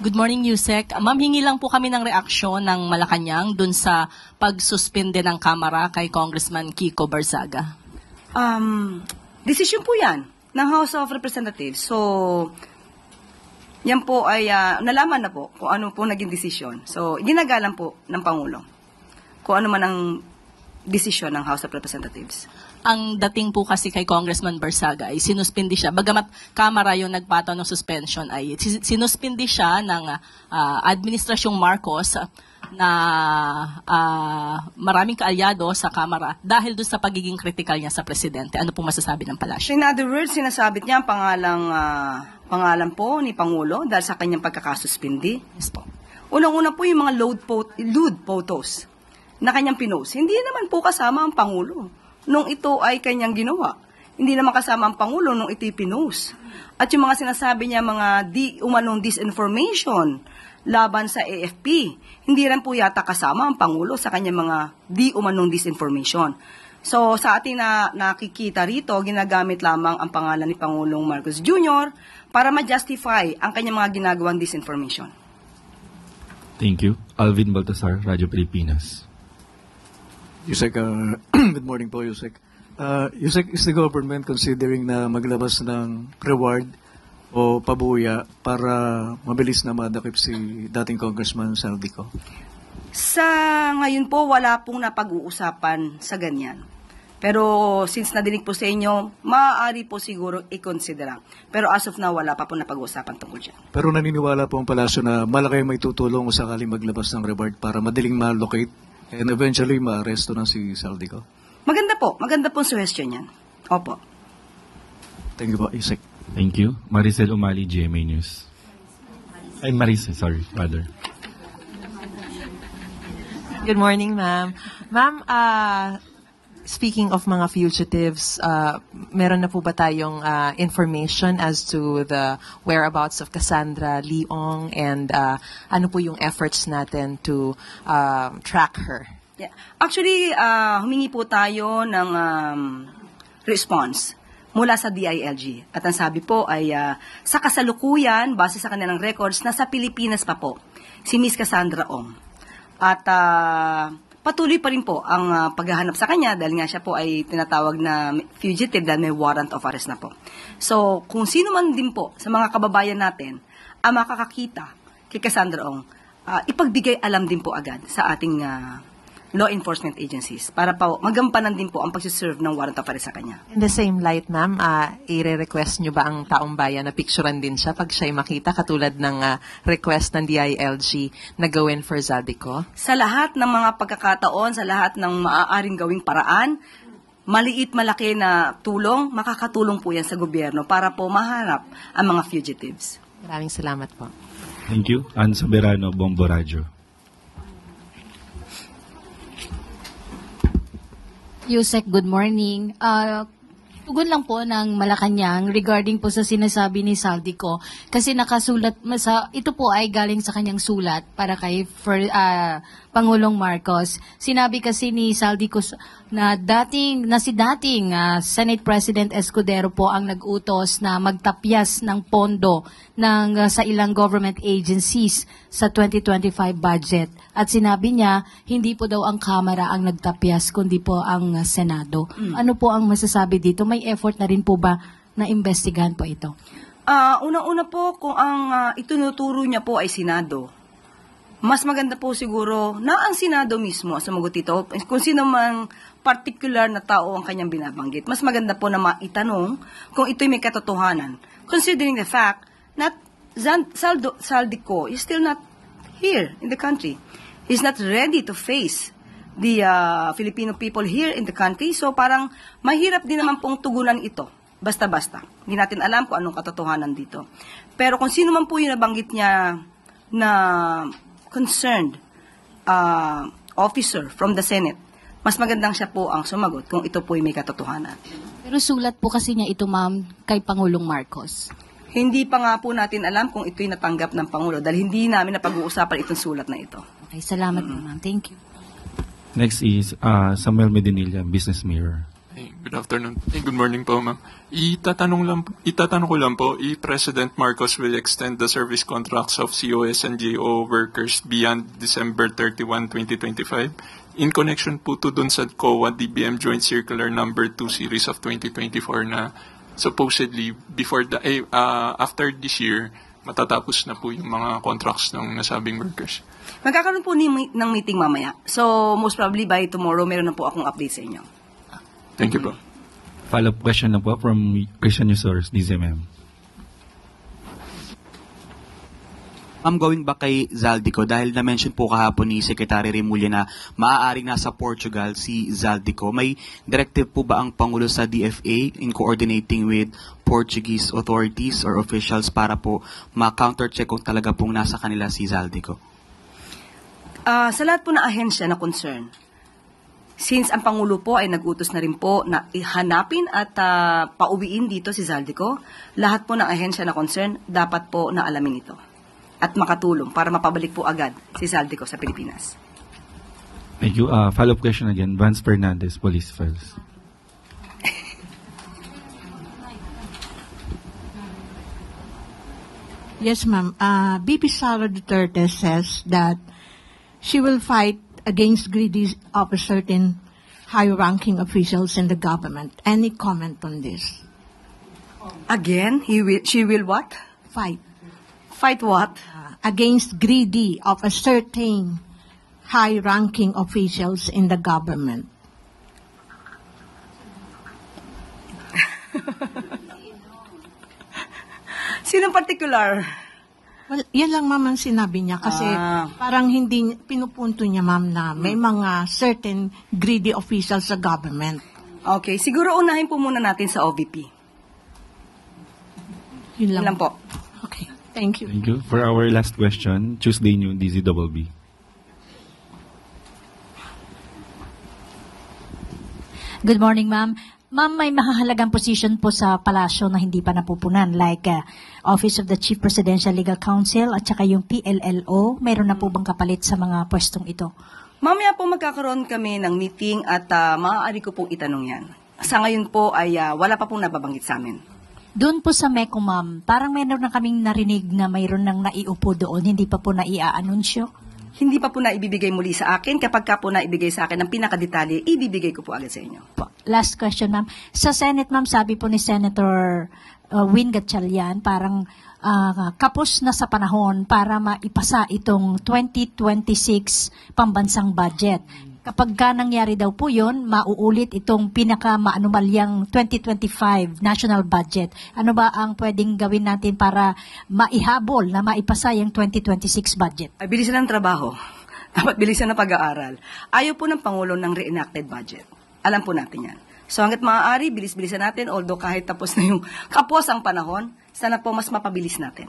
Good morning, Yusek. Ma'am, hingi lang po kami ng reaksyon ng Malacanang dun sa pagsuspende ng Kamara kay Congressman Kiko Barzaga. Decision po yan ng House of Representatives. So, yan po ay nalaman na po kung ano po naging desisyon. So, ginagalang po ng Pangulo kung ano man ang desisyon ng House of Representatives. Ang dating po kasi kay Congressman Barzaga ay sinuspindi siya. Bagamat Kamara yung nagpataw ng suspension, ay sinuspindi siya ng Administrasyong Marcos na maraming kaalyado sa Kamara dahil doon sa pagiging critical niya sa Presidente. Ano pong masasabi ng palasyo? In other words, sinasabit niya ang pangalan po ni Pangulo dahil sa kanyang pagkakasuspindi. Yes po. Unang-una po yung mga lewd photos na kanyang pinost. Hindi naman po kasama ang Pangulo nung ito ay kanyang ginawa. Hindi naman kasama ang Pangulo nung ito'y pinost. At yung mga sinasabi niya, mga umanong disinformation laban sa AFP, hindi rin po yata kasama ang Pangulo sa kanyang mga umanong disinformation. So sa atin na nakikita rito, ginagamit lamang ang pangalan ni Pangulong Marcos Jr. para ma-justify ang kanyang mga ginagawang disinformation. Thank you. Alvin Baltasar, Radyo Pilipinas. Yusek, good morning po, Yusek. Yusek, is the government considering na maglabas ng reward o pabuya para mabilis na madakip si dating Congressman Saldico? Sa ngayon po, wala pong napag-uusapan sa ganyan. Pero since nadinig po sa inyo, maaari po siguro i-considera. Pero as of now, wala pa po napag-uusapan tungkol dyan. Pero naniniwala po ang palasyo na malaki may tutulong kung sakaling maglabas ng reward para madaling ma-locate and eventually ma-arresto na si Saldico? Maganda po suggestion yan. Opo. Thank you po, Yusek. Thank you. Maricel Umali, GMA News. Ay, Maricel, sorry, father. Good morning, ma'am. Ma'am, speaking of mga fugitives, meron na po ba tayong information as to the whereabouts of Cassandra Leong and ano po yung efforts natin to track her? Yeah. Actually, humingi po tayo ng response mula sa DILG. At ang sabi po ay sa kasalukuyan, base sa kanilang records, nasa Pilipinas pa po si Miss Cassandra Ong. At patuloy pa rin po ang paghahanap sa kanya dahil nga siya po ay tinatawag na fugitive dahil may warrant of arrest na po. So, kung sino man din po sa mga kababayan natin ang makakakita kay Cassandra Ong, ipagbigay alam din po agad sa ating law enforcement agencies para pa magampanan din po ang pagsiserve ng warrant of arrest sa kanya. In the same light, ma'am, i-request nyo ba ang taong bayan na picturean din siya pag siya'y makita katulad ng request ng DILG na gawin for Saldico? Sa lahat ng mga pagkakataon, sa lahat ng maaaring gawing paraan, maliit, malaki na tulong, makakatulong po yan sa gobyerno para po mahanap ang mga fugitives. Maraming salamat po. Thank you. Ann Soberano, Bombo Radyo. Yusek, good morning. Tugon lang po ng Malacanang regarding po sa sinasabi ni Saldico kasi nakasulat ito po ay galing sa kanyang sulat para kay Pangulong Marcos. Sinabi kasi ni Saldico na si dating Senate President Escudero po ang nag-utos na magtapyas ng pondo sa ilang government agencies sa 2025 budget. At sinabi niya, hindi po daw ang Kamara ang nagtapyas, kundi po ang Senado. Ano po ang masasabi dito? May effort na rin po ba na investigahan po ito? Unang-una po, kung ang itinuturo niya po ay Senado, mas maganda po siguro na ang Senado mismo sumagot ito. Kung sino mang particular na tao ang kanyang binabanggit, mas maganda po na maitanong kung ito'y may katotohanan. Considering the fact that Saldico is still not here in the country. He's not ready to face the Filipino people here in the country. So parang mahirap din naman pong tugunan ito. Basta-basta. Hindi natin alam kung anong katotohanan dito. Pero kung sino man po yung nabanggit niya na concerned officer from the Senate, mas magandang siya po ang sumagot kung ito po may katotohanan. Pero sulat po kasi niya ito, ma'am, kay Pangulong Marcos. Hindi pa nga po natin alam kung ito'y natanggap ng Pangulo dahil hindi namin napag-uusapan itong sulat na ito. Okay, salamat po, ma'am. Thank you. Next is Samuel Medinilla, Business Mirror. Hey, good afternoon. Hey, good morning po, ma'am. Itatanong ko lang po, President Marcos will extend the service contracts of COS and GO workers beyond December 31, 2025 in connection po to dun sa COA DBM Joint Circular Number 2 Series of 2024 na supposedly after this year, matatapos na po yung mga contracts ng nasabing workers. Magkakaroon po ng meeting mamaya. So, most probably by tomorrow, meron na po akong update sa inyo. Thank you po. Follow-up question lang po from Christian Usors, DZMM. Going back kay Zaldico, dahil na-mention po kahapon ni Secretary Remulla na maaaring nasa Portugal si Zaldico, may directive po ba ang Pangulo sa DFA in coordinating with Portuguese authorities or officials para po ma-counter-check kung talaga pong nasa kanila si Zaldico? Sa lahat po na ahensya na concern, since ang Pangulo po ay nag-utos na rin po na ihanapin at pauwiin dito si Zaldico, lahat po ng ahensya na concern dapat po na alamin ito at makatulong para mapabalik po agad si Zaldico sa Pilipinas. Thank you. Follow-up question again. Vance Fernandez, Police Files. Yes, ma'am. BP Sara Duterte says that she will fight against greedy of a certain high-ranking officials in the government. Any comment on this? Again, she will what? Fight. Fight what? Against greedy of a certain high-ranking officials in the government. Sinong particular? Well, yan lang ma'am ang sinabi niya kasi parang hindi pinupunto niya ma'am na may mga certain greedy officials sa government. Okay, siguro unahin po muna natin sa OVP. Yun Yun lang po. Okay, thank you. Thank you. For our last question, Tuesday New DZBB. Good morning, ma'am. Ma'am, may mahahalagang position po sa palasyo na hindi pa napupunan like Office of the Chief Presidential Legal Counsel at saka yung PLLO. Mayroon na po bang kapalit sa mga pwestong ito? Mamaya po magkakaroon kami ng meeting at maaari ko pong itanong yan. Sa ngayon po ay wala pa pong nababanggit sa amin. Doon po sa MECO, ma'am, parang mayroon na kaming narinig na mayroon nang naiupo doon, hindi pa po naia-anunsyo. Hindi pa po na ibibigay muli sa akin. Kapag ka po na ibigay sa akin ng pinakadetalye, ibibigay ko po agad sa inyo. Last question, ma'am. Sa Senate, ma'am, sabi po ni Senator Win Gatchalian, parang kapos na sa panahon para maipasa itong 2026 pambansang budget. Kapag ka nangyari daw po yun, mauulit itong pinaka-maanumalyang 2025 national budget. Ano ba ang pwedeng gawin natin para maihabol na maipasa yung 2026 budget? Ay, bilisan ang trabaho. Dapat bilisan ang pag-aaral. Ayaw po ng Pangulo ng reenacted budget. Alam po natin yan. So hanggat maaari, bilis-bilisan natin, although kahit tapos na yung kapos ang panahon, sana po mas mapabilis natin.